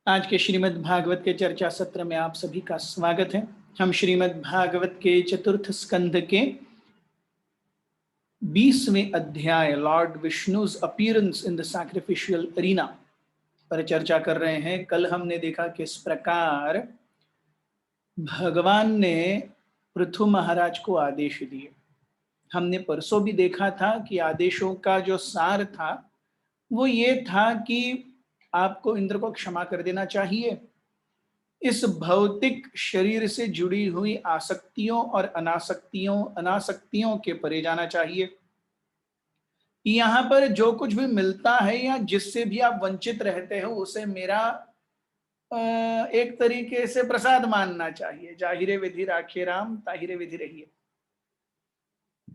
आज के श्रीमद् भागवत के चर्चा सत्र में आप सभी का स्वागत है। हम श्रीमद् भागवत के चतुर्थ स्कंध के 20वें अध्याय Lord Vishnu's appearance in the sacrificial arena पर चर्चा कर रहे हैं। कल हमने देखा किस प्रकार भगवान ने पृथु महाराज को आदेश दिए। हमने परसों भी देखा था कि आदेशों का जो सार था वो ये था कि आपको इंद्र को क्षमा कर देना चाहिए, इस भौतिक शरीर से जुड़ी हुई आसक्तियों और अनासक्तियों के परे जाना चाहिए। यहाँ पर जो कुछ भी मिलता है या जिससे भी आप वंचित रहते हो उसे मेरा एक तरीके से प्रसाद मानना चाहिए। जाहिरे विधि राखे राम, ताहिरे विधि रहिए।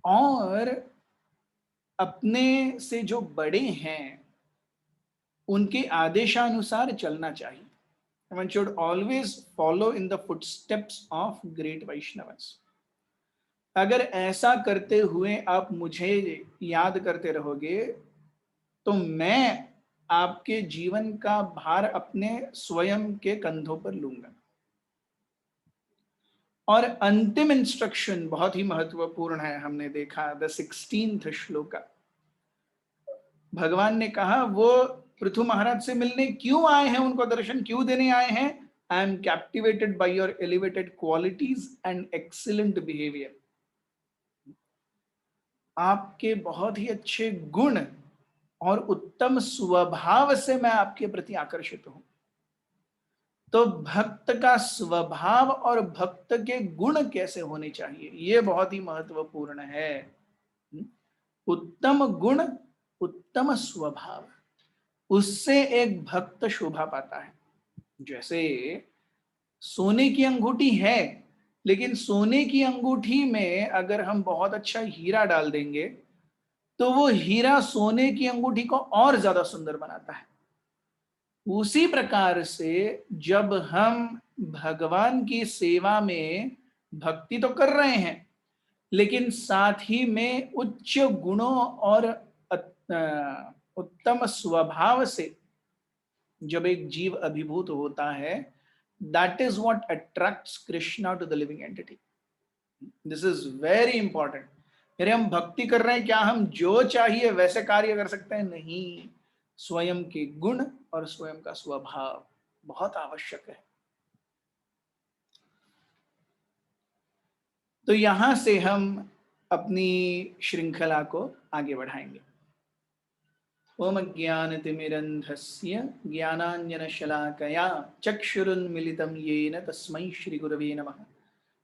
और अपने से जो बड़े हैं उनके आदेशानुसार चलना चाहिए। One should always follow in the footsteps of great Vaishnavas. अगर ऐसा करते हुए आप मुझे याद करते रहोगे तो मैं आपके जीवन का भार अपने स्वयं के कंधों पर लूंगा। और अंतिम इंस्ट्रक्शन बहुत ही महत्वपूर्ण है। हमने देखा द 16th श्लोक, भगवान ने कहा वो पृथु महाराज से मिलने क्यों आए हैं, उनको दर्शन क्यों देने आए हैं। I am captivated by your elevated qualities and excellent behaviour. आपके बहुत ही अच्छे गुण और उत्तम स्वभाव से मैं आपके प्रति आकर्षित हूं। तो भक्त का स्वभाव और भक्त के गुण कैसे होने चाहिए, यह बहुत ही महत्वपूर्ण है। उत्तम गुण, उत्तम स्वभाव, उससे एक भक्त शोभा पाता है। जैसे सोने की अंगूठी है, लेकिन सोने की अंगूठी में अगर हम बहुत अच्छा हीरा डाल देंगे तो वो हीरा सोने की अंगूठी को और ज्यादा सुंदर बनाता है। उसी प्रकार से जब हम भगवान की सेवा में भक्ति तो कर रहे हैं, लेकिन साथ ही में उच्च गुणों और उत्तम स्वभाव से जब एक जीव अभिभूत होता है, that is what attracts Krishna to the living entity. This is very important. अरे हम भक्ति कर रहे हैं, क्या हम जो चाहिए वैसे कार्य कर सकते हैं? नहीं, स्वयं के गुण और स्वयं का स्वभाव बहुत आवश्यक है। तो यहां से हम अपनी श्रृंखला को आगे बढ़ाएंगे। ओम ज्ञानतिमिरन्धस्य ज्ञानाञ्जनशलाकया चक्षुरुन्मिलितं येन तस्मै श्रीगुरवे नमः।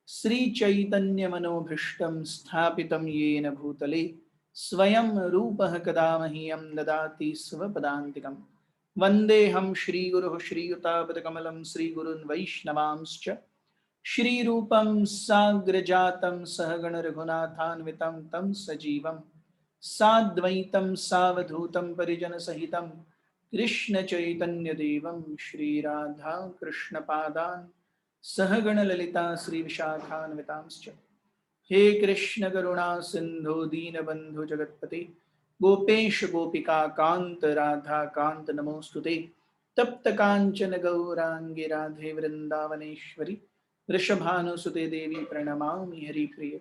श्रीचैतन्यमनोभीष्टं स्थापितं येन भूतले स्वयं रूपः कदा मह्यं ददाति स्वपदान्तिकं। वन्देऽहं श्रीगुरुः श्रीयुतापदकमलं श्रीगुरून् वैष्णवांश्च श्रीरूपं साग्रजातं सहगण रघुनाथान्वितं तं सजीवं साद्वैतं सावधूतं परिजनसहितं कृष्ण चैतन्यदेवं श्रीराधा कृष्णपादान् सहगण ललिता श्री विशाखान्वितांश्च। हे कृष्ण करुणा सिंधु दीनबंधु जगत्पते गोपेश गोपिका कांत राधा कांत नमोस्तुते। तप्त कांचन गौरांगी राधे वृंदावनेश्वरी वृषभानुसुते देवी प्रणमामि हरिप्रिय।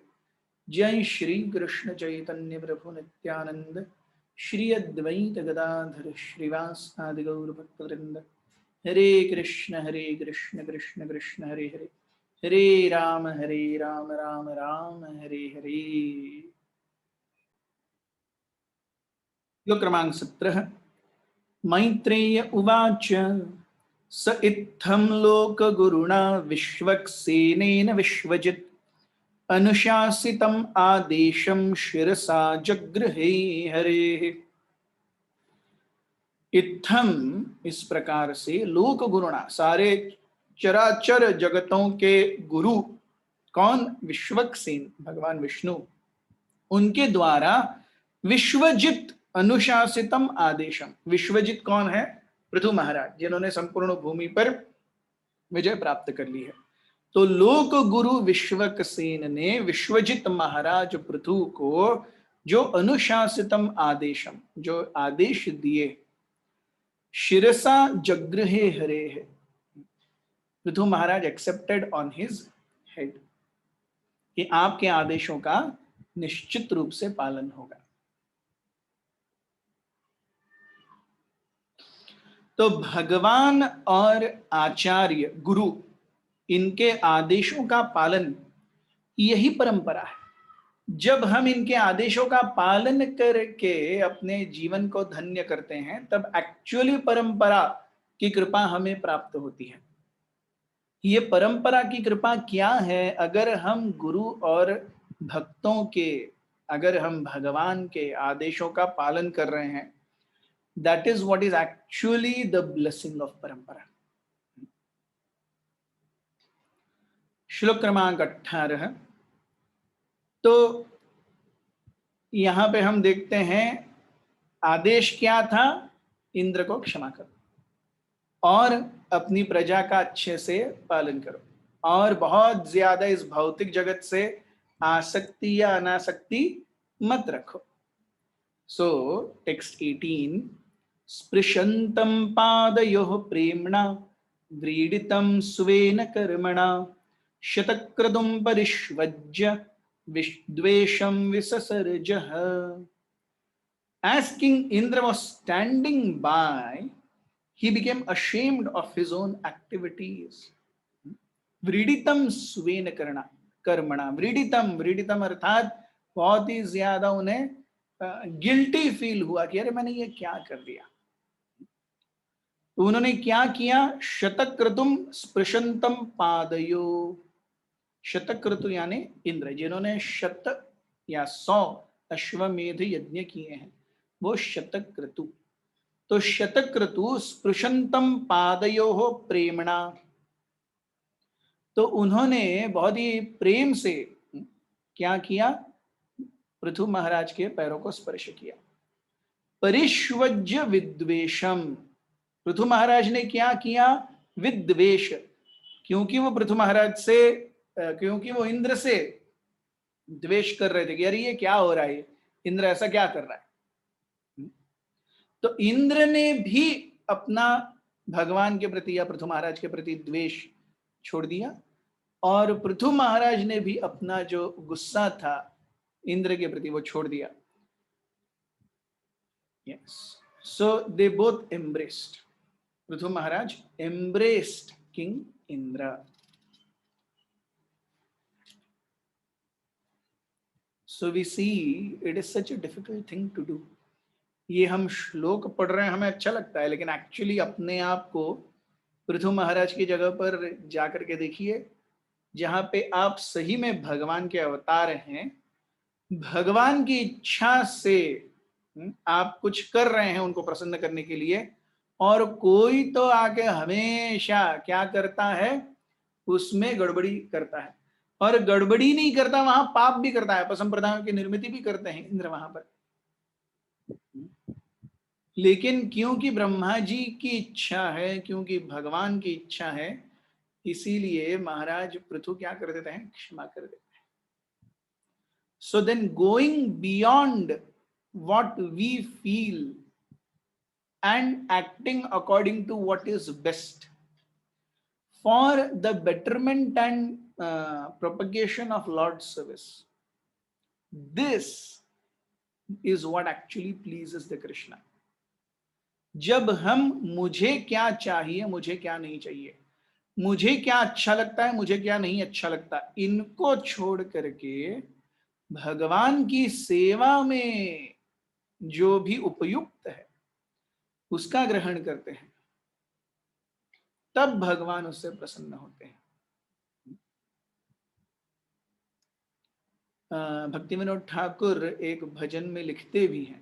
जय श्री कृष्ण चैतन्य प्रभु नित्यानंद श्री अद्वैत गदाधर श्रीवासादि गौर भक्तवृंद। हरे कृष्ण कृष्ण कृष्ण हरे हरे, हरे राम राम राम हरे हरे। क्रमांक 17। मैत्रेय उवाच स इत्थं लोकगुरुणा विश्वक्सेनेन विश्वजित् अनुशासितम् आदेशं शिरसा जगृहे हरे। इत्थम, इस प्रकार से, लोक गुरुणा, सारे चराचर जगतों के गुरु कौन? विश्वक्सेन, भगवान विष्णु, उनके द्वारा विश्वजित अनुशासितम आदेशम। विश्वजित कौन है? पृथु महाराज, जिन्होंने संपूर्ण भूमि पर विजय प्राप्त कर ली है। तो लोक गुरु विश्वक्सेन ने विश्वजित महाराज पृथु को जो अनुशासितम आदेशम, जो आदेश दिए, शिरसा जगृहे हरे है। पृथु महाराज एक्सेप्टेड ऑन हिज हेड कि आपके आदेशों का निश्चित रूप से पालन होगा। तो भगवान और आचार्य गुरु, इनके आदेशों का पालन, यही परंपरा है। जब हम इनके आदेशों का पालन करके अपने जीवन को धन्य करते हैं, तब एक्चुअली परंपरा की कृपा हमें प्राप्त होती है। ये परंपरा की कृपा क्या है? अगर हम गुरु और भक्तों के, अगर हम भगवान के आदेशों का पालन कर रहे हैं, that is what is actually the blessing of परंपरा। श्लोक क्रमांक 18। तो यहां पे हम देखते हैं आदेश क्या था? इंद्र को क्षमा करो और अपनी प्रजा का अच्छे से पालन करो, और बहुत ज्यादा इस भौतिक जगत से आसक्ति या अनासक्ति मत रखो। सो टेक्स्ट 18, स्पृशंतम पादयोः प्रेम्णा व्रीडितं स्वेन कर्मणा शतक्रतुं परिष्वज्य विद्वेषं विससर्जः। As King Indra was standing by, he became ashamed of his own activities. व्रीडितम स्वेन कर्मणा। व्रीडितम अर्थात बहुत ही ज्यादा उन्हें गिल्टी फील हुआ कि अरे मैंने ये क्या कर दिया। तो उन्होंने क्या किया? शतक्रतुम स्पृशंतम पादयो। शतक्रतु यानी इंद्र, जिन्होंने 100 या 100 अश्वमेध यज्ञ किए हैं, वो शतक्रतु। तो शतक्रतु स्पृशंतम पादयो प्रेमणा, तो उन्होंने बहुत ही प्रेम से क्या किया? पृथु महाराज के पैरों को स्पर्श किया। परिष्वज्य विद्वेषम, पृथु महाराज ने क्या किया? विद्वेष, क्योंकि वो पृथु महाराज से, क्योंकि वो इंद्र से द्वेष कर रहे थे कि अरे ये क्या हो रहा है, इंद्र ऐसा क्या कर रहा है। तो इंद्र ने भी अपना भगवान के प्रति या पृथु महाराज के प्रति द्वेष छोड़ दिया, और पृथु महाराज ने भी अपना जो गुस्सा था इंद्र के प्रति वो छोड़ दिया। Yes. So they both embraced. Prithu Maharaj embraced King Indra. So we see it is such a difficult thing to do. ये हम श्लोक पढ़ रहे हैं, हमें अच्छा लगता है, लेकिन एक्चुअली अपने आप को पृथु महाराज की जगह पर जाकर के देखिए, जहां पे आप सही में भगवान के अवतार हैं, भगवान की इच्छा से आप कुछ कर रहे हैं उनको प्रसन्न करने के लिए, और कोई तो आके हमेशा क्या करता है? उसमें गड़बड़ी करता है, और गड़बड़ी नहीं करता, वहां पाप भी करता है, अपसंप्रदायों की निर्मिति भी करते हैं इंद्र वहां पर। लेकिन क्योंकि ब्रह्मा जी की इच्छा है, क्योंकि भगवान की इच्छा है, इसीलिए महाराज पृथु क्या कर देते हैं? क्षमा कर देते हैं। So then going beyond what we feel and acting according to what is best for the betterment and propagation of Lord's service, this is what actually pleases the Krishna. जब हम मुझे क्या चाहिए, मुझे क्या नहीं चाहिए, मुझे क्या अच्छा लगता है, मुझे क्या नहीं अच्छा लगता, इनको छोड़ करके भगवान की सेवा में जो भी उपयुक्त है उसका ग्रहण करते हैं, तब भगवान उससे प्रसन्न होते हैं। भक्ति विनोद ठाकुर एक भजन में लिखते भी हैं,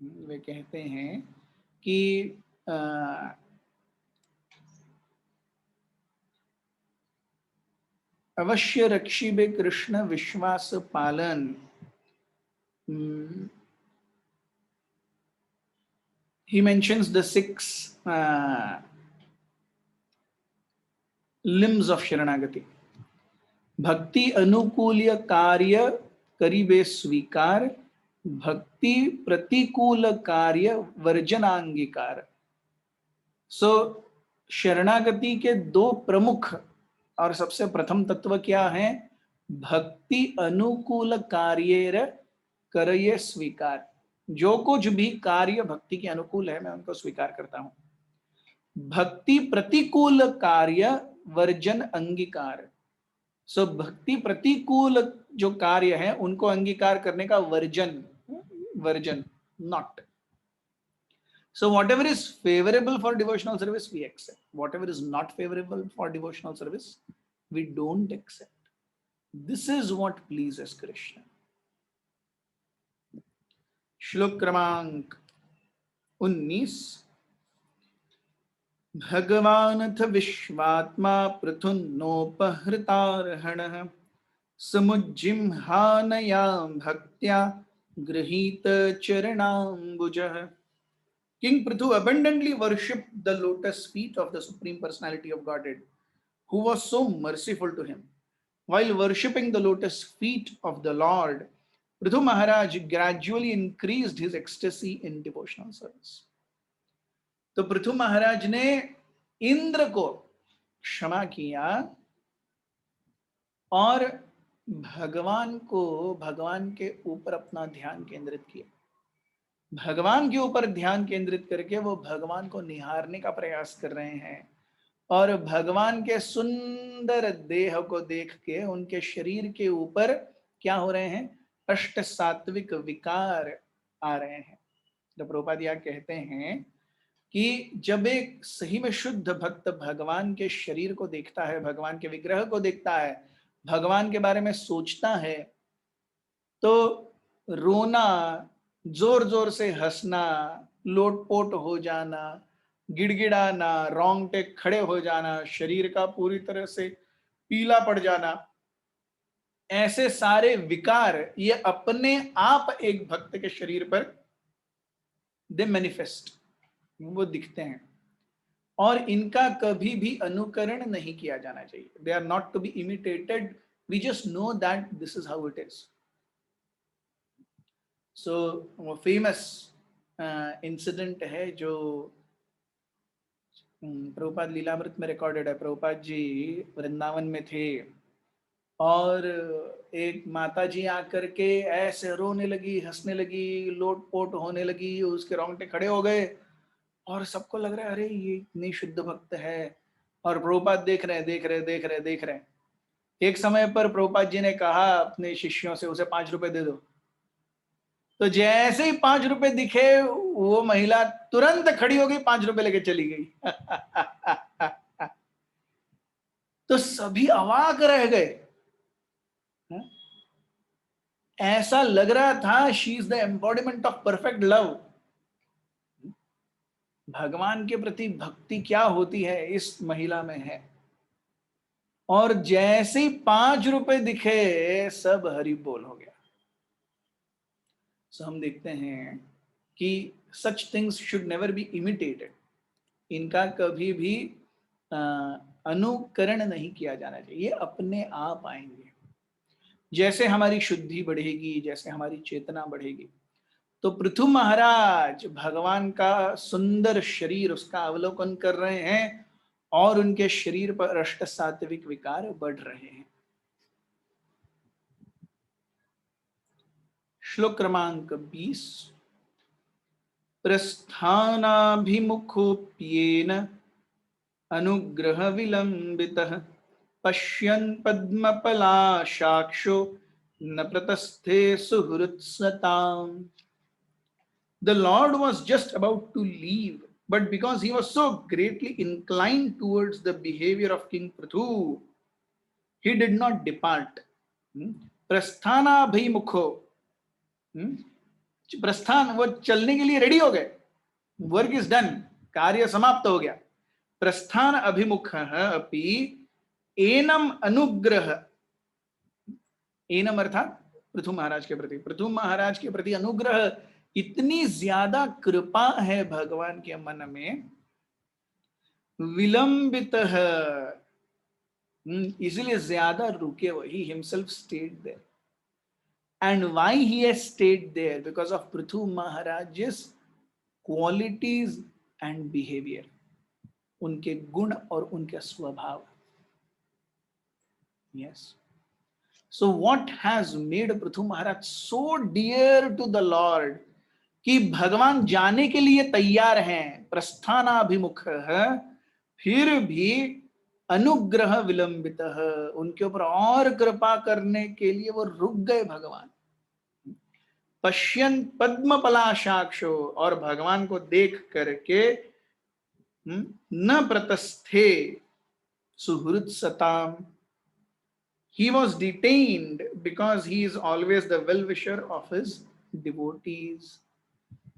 वे कहते हैं कि अवश्य रक्षिबे कृष्ण विश्वास पालन। He mentions the 6 limbs of Sharanagati. भक्ति अनुकूल्य कार्य करीबे स्वीकार, भक्ति प्रतिकूल कार्य वर्जनांगीकार। सो शरणागति के दो प्रमुख और सबसे प्रथम तत्व क्या है? भक्ति अनुकूल कार्य करये स्वीकार। जो कुछ भी कार्य भक्ति के अनुकूल है मैं उनको स्वीकार करता हूं। भक्ति प्रतिकूल कार्य वर्जन अंगीकार। सो भक्ति प्रतिकूल जो कार्य है उनको अंगीकार करने का version, version, not. So whatever is favorable for devotional service, we accept. Whatever is not favorable for devotional service, we don't accept. This is what pleases Krishna. श्लोक क्रमांक 19। भगवानथ विश्वात्मा पृथुन्नोपहृतार्हणः समुज्जिह्वानया भक्त्या गृहीत चरणाम्बुजः। King Prithu abundantly worshipped the lotus feet of the Supreme Personality of Godhead, who was so merciful to him. While worshipping the lotus feet of the Lord, Prithu Maharaj gradually increased his ecstasy in devotional service. तो पृथु महाराज ने इंद्र को क्षमा किया और भगवान के ऊपर अपना ध्यान केंद्रित किया। भगवान के ऊपर ध्यान केंद्रित करके वो भगवान को निहारने का प्रयास कर रहे हैं और भगवान के सुंदर देह को देख के उनके शरीर के ऊपर क्या हो रहे हैं? अष्ट सात्विक विकार आ रहे हैं। तो प्रभुपाद कहते हैं कि जब एक सही में शुद्ध भक्त भगवान के शरीर को देखता है, भगवान के विग्रह को देखता है, भगवान के बारे में सोचता है, तो रोना, जोर जोर से हंसना, लोटपोट हो जाना, गिड़गिड़ाना, रोंगटे खड़े हो जाना, शरीर का पूरी तरह से पीला पड़ जाना, ऐसे सारे विकार ये अपने आप एक भक्त के शरीर पर दे मैनिफेस्ट, वो दिखते हैं और इनका कभी भी अनुकरण नहीं किया जाना चाहिए। They are not to be imitated, we just know that this is how it is. So वो फेमस इंसिडेंट है जो प्रभुपाद लीलामृत में रिकॉर्डेड है। प्रभुपाद जी वृंदावन में थे और एक माता जी आकर के ऐसे रोने लगी, हंसने लगी, लोटपोट होने लगी, उसके रोंगटे खड़े हो गए और सबको लग रहा है अरे ये इतनी शुद्ध भक्त है। और प्रभुपाद देख रहे हैं। एक समय पर प्रभुपाद जी ने कहा अपने शिष्यों से उसे 5 रुपए दे दो। तो जैसे ही 5 रुपए दिखे वो महिला तुरंत खड़ी हो गई, 5 रुपए लेके चली गई। तो सभी अवाक रह गए। ऐसा लग रहा था she is the embodiment of perfect love. भगवान के प्रति भक्ति क्या होती है इस महिला में है। और जैसे ही 5 रुपए दिखे सब हरि बोल हो गया। सो हम देखते हैं कि such things should never be imitated. इनका कभी भी अनुकरण नहीं किया जाना चाहिए, ये अपने आप आएंगे। जैसे हमारी शुद्धि बढ़ेगी, जैसे हमारी चेतना बढ़ेगी। तो पृथु महाराज भगवान का सुंदर शरीर, उसका अवलोकन कर रहे हैं और उनके शरीर पर अष्ट सात्विक विकार बढ़ रहे हैं। श्लोक क्रमांक 20। प्रस्थानाभिमुखोऽप्येन अनुग्रह विलंबितः पश्यन् पद्मपलाशाक्षो न प्रतस्थे सुहृत्सताम्। The Lord was just about to leave, but because he was so greatly inclined towards the behavior of King Prithu, he did not depart. प्रस्थानाभिमुखो, प्रस्थान, वो चलने के लिए रेडी हो गए। वर्क इज डन, कार्य समाप्त हो गया। प्रस्थान अभिमुख अपि एनम अनुग्रह, एनम अर्थात पृथु महाराज के प्रति, पृथु महाराज के प्रति अनुग्रह, इतनी ज्यादा कृपा है भगवान के मन में। विलंबित इसलिए ज्यादा रुके वो, he himself stayed there. And why he has stayed there? Because of Prithu Maharaj's qualities and behavior. उनके गुण और उनके स्वभाव। Yes, so what has made Prithu Maharaj so dear to the lord कि भगवान जाने के लिए तैयार हैं, प्रस्थानाभिमुख है, फिर भी अनुग्रह विलंबित, उनके ऊपर और कृपा करने के लिए वो रुक गए भगवान। पश्यन पद्म पलाशाक्षो, और भगवान को देख करके न प्रतस्थे सुहृद सताम, he was detained because he is always the well-wisher of his devotees।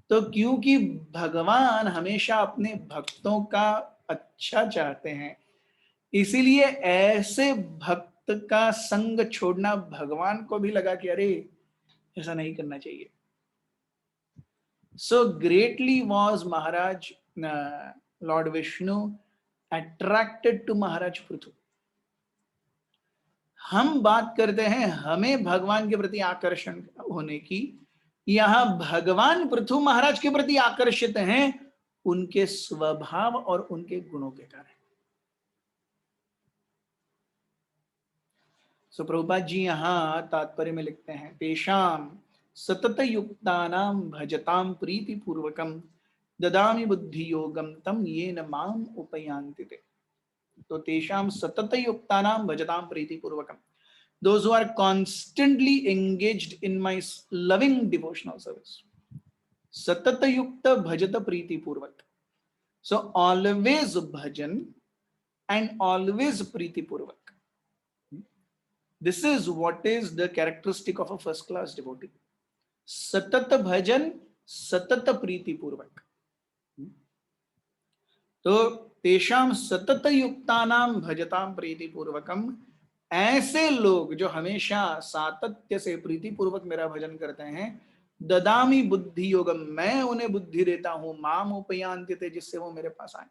तो क्योंकि भगवान हमेशा अपने भक्तों का अच्छा चाहते हैं, इसीलिए ऐसे भक्त का संग छोड़ना भगवान को भी लगा कि अरे ऐसा नहीं करना चाहिए। So greatly was Maharaj lord Vishnu attracted to Maharaj Prithu. हम बात करते हैं हमें भगवान के प्रति आकर्षण होने की, यहां भगवान पृथु महाराज के प्रति आकर्षित हैं उनके स्वभाव और उनके गुणों के कारण। सो प्रभुपाद जी यहां तात्पर्य में लिखते हैं, तेषाम सतत युक्तानाम भजताम प्रीति पूर्वकम ददामि बुद्धि योगम तम येन माम उपयान्ति ते। तो तेषाम सतत युक्तानाम भजताम प्रीति पूर्वकम, those who are constantly engaged in my loving devotional service। सतत युक्त भजत प्रीति पूर्वक, so always bhajan and always प्रीति पूर्वक, this is what is the characteristic of a first class devotee। सतत भजन, सतत प्रीति पूर्वक। तो तेषाम सतत युक्तानाम भजताम प्रीति पूर्वकम, ऐसे लोग जो हमेशा सातत्य से प्रीति पूर्वक मेरा भजन करते हैं, ददामी बुद्धि योगम, मैं उन्हें बुद्धि देता हूं, माम उपयान्ति ते, जिससे वो मेरे पास आए।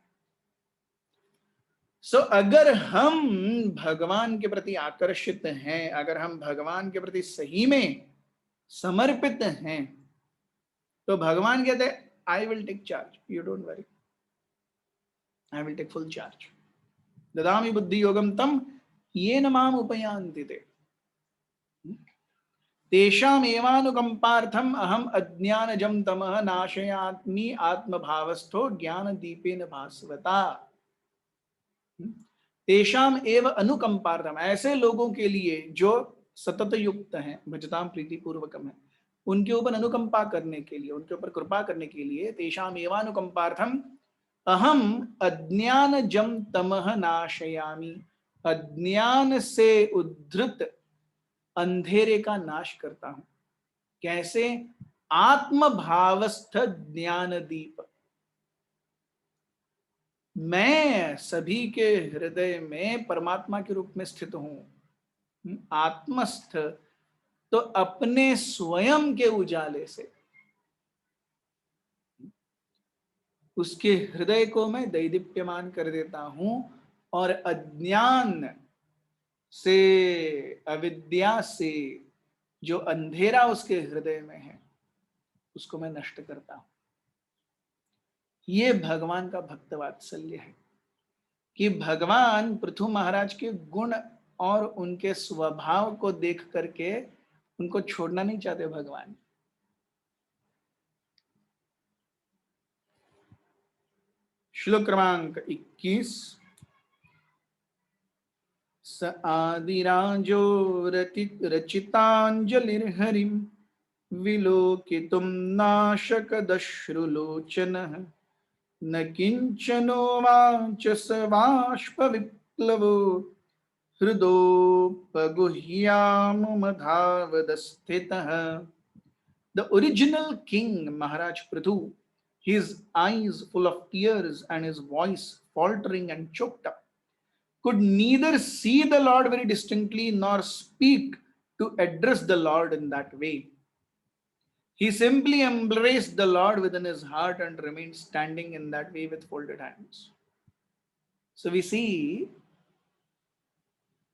सो अगर हम भगवान के प्रति आकर्षित हैं, अगर हम भगवान के प्रति सही में समर्पित हैं, तो भगवान कहते हैं I will take charge, you don't worry, I will take full charge. ददामी बुद्धि योगम तम येन माम उपयान्ति ते, तेषाम एवानुकंपार्थम अहम अज्ञानजं तमः नाशयामि आत्मभावस्थो ज्ञान दीपेन भास्वता। तेषाम एव अनुकंपार्थम, ऐसे लोगों के लिए जो सतत युक्त हैं, भजताम प्रीति पूर्वकम है, उनके ऊपर अनुकंपा करने के लिए, उनके ऊपर कृपा करने के लिए, तेषाम एवानुकंपार्थम अहम अज्ञानजं तमः नाशयामि, अज्ञान से उद्धृत अंधेरे का नाश करता हूं। कैसे? आत्मभावस्थ ज्ञान दीप, मैं सभी के हृदय में परमात्मा के रूप में स्थित हूं। आत्मस्थ, तो अपने स्वयं के उजाले से उसके हृदय को मैं दैदीप्यमान कर देता हूं, और अज्ञान से, अविद्या से जो अंधेरा उसके हृदय में है, उसको मैं नष्ट करता हूं। ये भगवान का भक्त वात्सल्य है कि भगवान पृथु महाराज के गुण और उनके स्वभाव को देख करके उनको छोड़ना नहीं चाहते भगवान। श्लोक क्रमांक 21, स आदिराजो रचितांजलिर्हरिं विलोकितुं नाशकदश्रुलोचनः, न किंचनो वाच स बाष्पविप्लवो हृदोपगुह्यामुमधावदस्थितः। The original king Maharaj Prithu, his eyes full of tears and his voice faltering and choked up, could neither see the Lord very distinctly nor speak to address the Lord in that way. He simply embraced the Lord within his heart and remained standing in that way with folded hands. So we see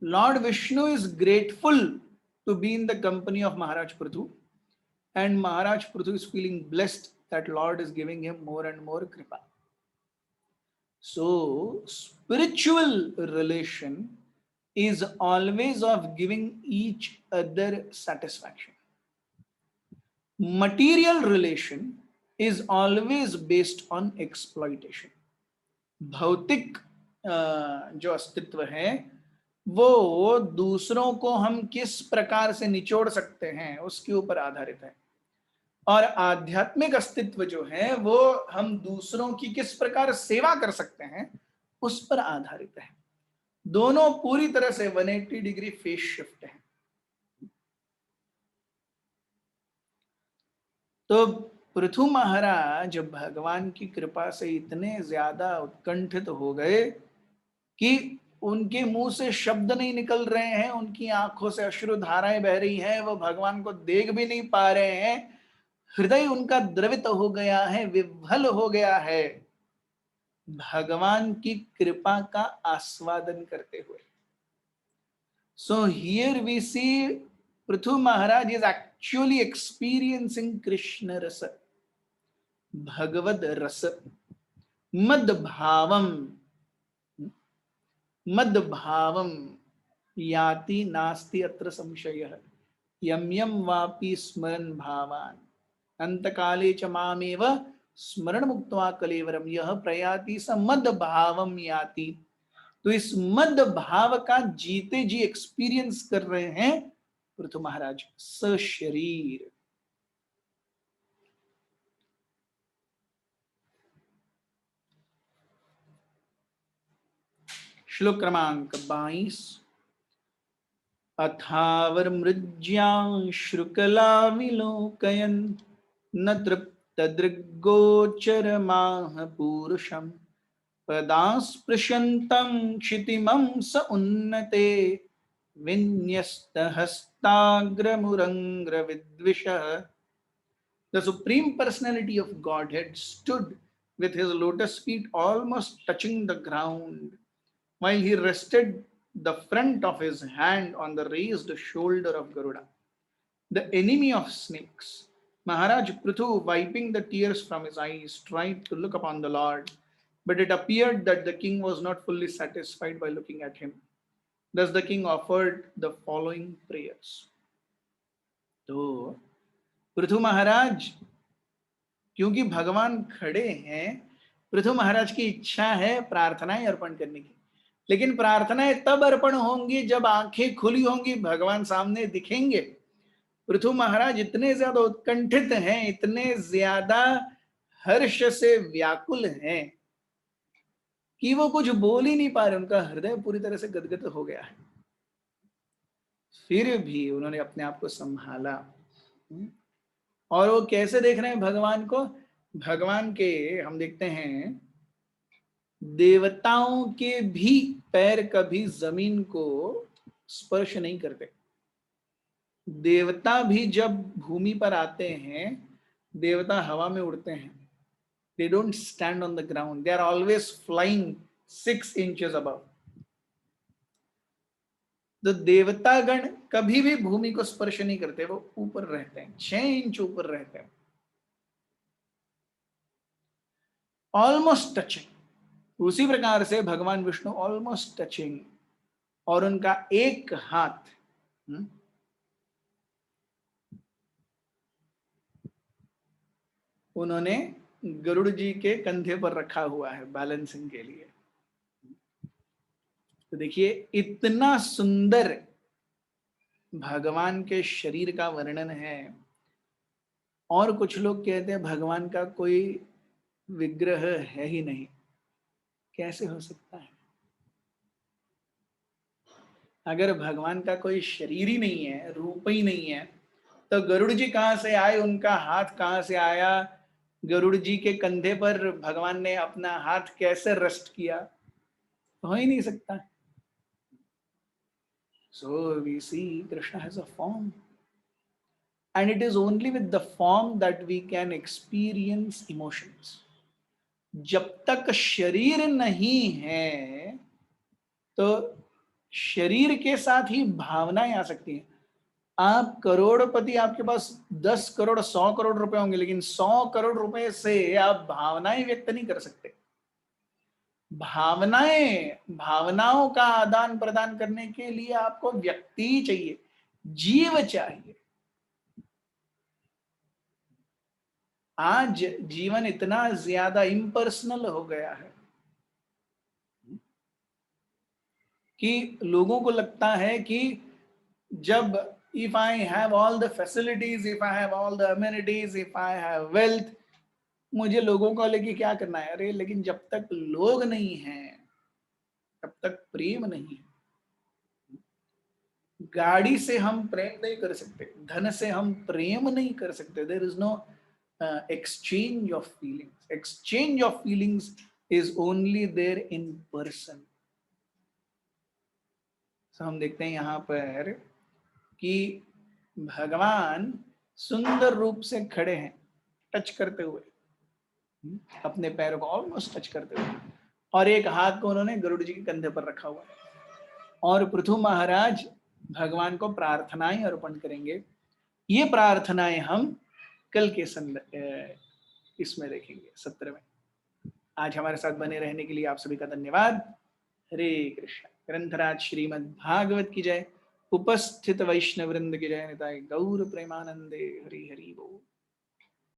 Lord Vishnu is grateful to be in the company of Maharaj Prithu, and Maharaj Prithu is feeling blessed that Lord is giving him more and more kripa. So spiritual relation is always of giving each other satisfaction. Material relation is always based on exploitation. भौतिक जो अस्तित्व है वो दूसरों को हम किस प्रकार से निचोड़ सकते हैं उसके ऊपर आधारित है, और आध्यात्मिक अस्तित्व जो है वो हम दूसरों की किस प्रकार सेवा कर सकते हैं उस पर आधारित है। दोनों पूरी तरह से 180 डिग्री फेस शिफ्ट है। तो पृथु महाराज भगवान की कृपा से इतने ज्यादा उत्कंठित हो गए कि उनके मुंह से शब्द नहीं निकल रहे हैं, उनकी आंखों से अश्रु धाराएं बह रही हैं, वो भगवान को देख भी नहीं पा रहे हैं, हृदय उनका द्रवित हो गया है, विह्वल हो गया है भगवान की कृपा का आस्वादन करते हुए। So here we see Prithu Maharaj is actually experiencing Krishna rasa, Bhagavad रस, मद भावम, मद भावम याति नास्ति अत्र संशयः, यम यम वापि स्मरन् भावान् अंतकाले च मामेव स्मरण मुक्त्वा कलेवरम यह प्रयाति स मद भावम याति। तो इस मद भाव का जीते जी एक्सपीरियंस कर रहे हैं पृथु महाराज सशरीर। श्लोक क्रमांक 22। अथावर मृज्यां शुक्ला विलोकयन् न तृप्तदृग्गोचरमाह पूरुषम् पदास्पृशन्तं क्षितिमं स उन्नते विन्यस्तहस्ताग्रमुरङ्ग्रविद्विषः। The Supreme Personality of Godhead stood with his lotus feet almost touching the ground, while he rested the front of his hand on the raised shoulder of Garuda, the enemy of snakes. Maharaj Prithu, wiping the tears from his eyes, tried to look upon the Lord, but it appeared that the king was not fully satisfied by looking at him. Thus the king offered the following prayers. तो पृथु महाराज, क्योंकि भगवान खड़े हैं, पृथु महाराज की इच्छा है प्रार्थनाएं अर्पण करने की, लेकिन प्रार्थनाएं तब अर्पण होंगी जब आंखें खुली होंगी, भगवान सामने दिखेंगे। पृथु महाराज इतने ज्यादा उत्कंठित हैं, इतने ज्यादा हर्ष से व्याकुल हैं कि वो कुछ बोल ही नहीं पा रहे, उनका हृदय पूरी तरह से गदगद हो गया है। फिर भी उन्होंने अपने आप को संभाला, और वो कैसे देख रहे हैं भगवान को? भगवान के हम देखते हैं देवताओं के भी पैर कभी जमीन को स्पर्श नहीं करते। देवता भी जब भूमि पर आते हैं, देवता हवा में उड़ते हैं। They don't stand on the ground. They are always flying 6 inches above. तो देवतागण कभी भी भूमि को स्पर्श नहीं करते, वो ऊपर रहते हैं, 6 इंच ऊपर रहते हैं, ऑलमोस्ट टचिंग। उसी प्रकार से भगवान विष्णु ऑलमोस्ट टचिंग, और उनका एक हाथ उन्होंने गरुड़ जी के कंधे पर रखा हुआ है बैलेंसिंग के लिए। तो देखिए इतना सुंदर भगवान के शरीर का वर्णन है। और कुछ लोग कहते हैं भगवान का कोई विग्रह है ही नहीं। कैसे हो सकता है? अगर भगवान का कोई शरीर ही नहीं है, रूप ही नहीं है, तो गरुड़ जी कहां से आए, उनका हाथ कहां से आया, गरुड़ जी के कंधे पर भगवान ने अपना हाथ कैसे रेस्ट किया? हो ही नहीं सकता। So we see Krishna has a form, and it is only with the form that we can experience emotions. जब तक शरीर नहीं है तो शरीर के साथ ही भावनाएं आ सकती हैं। आप करोड़पति, आपके पास 10 करोड़ 100 करोड़ रुपए होंगे, लेकिन 100 करोड़ रुपए से आप भावनाएं व्यक्त नहीं कर सकते। भावनाओं का आदान प्रदान करने के लिए आपको व्यक्ति चाहिए, जीव चाहिए। आज जीवन इतना ज्यादा इम्पर्सनल हो गया है कि लोगों को लगता है कि जब if I have all the facilities, if I have all the amenities, if I have wealth, मुझे लोगों को लेके क्या करना है। अरे लेकिन जब तक लोग नहीं हैं तब तक प्रेम नहीं है। गाड़ी से हम प्रेम नहीं कर सकते, धन से हम प्रेम नहीं कर सकते। There is no exchange of feelings. Exchange of feelings is only there in person. So हम देखते हैं यहाँ पर कि भगवान सुंदर रूप से खड़े हैं, टच करते हुए, अपने पैरों को ऑलमोस्ट टच करते हुए, और एक हाथ को उन्होंने गरुड़ जी के कंधे पर रखा हुआ है। और पृथु महाराज भगवान को प्रार्थनाएं अर्पण करेंगे। ये प्रार्थनाएं हम कल के इसमें देखेंगे, सत्र में। आज हमारे साथ बने रहने के लिए आप सभी का धन्यवाद। हरे कृष्ण। ग्रंथराज श्रीमद् भागवत की जय, उपस्थित वैष्णव वृंद की जय, निताय गौर प्रेमानंदे। हरि हरि बोल।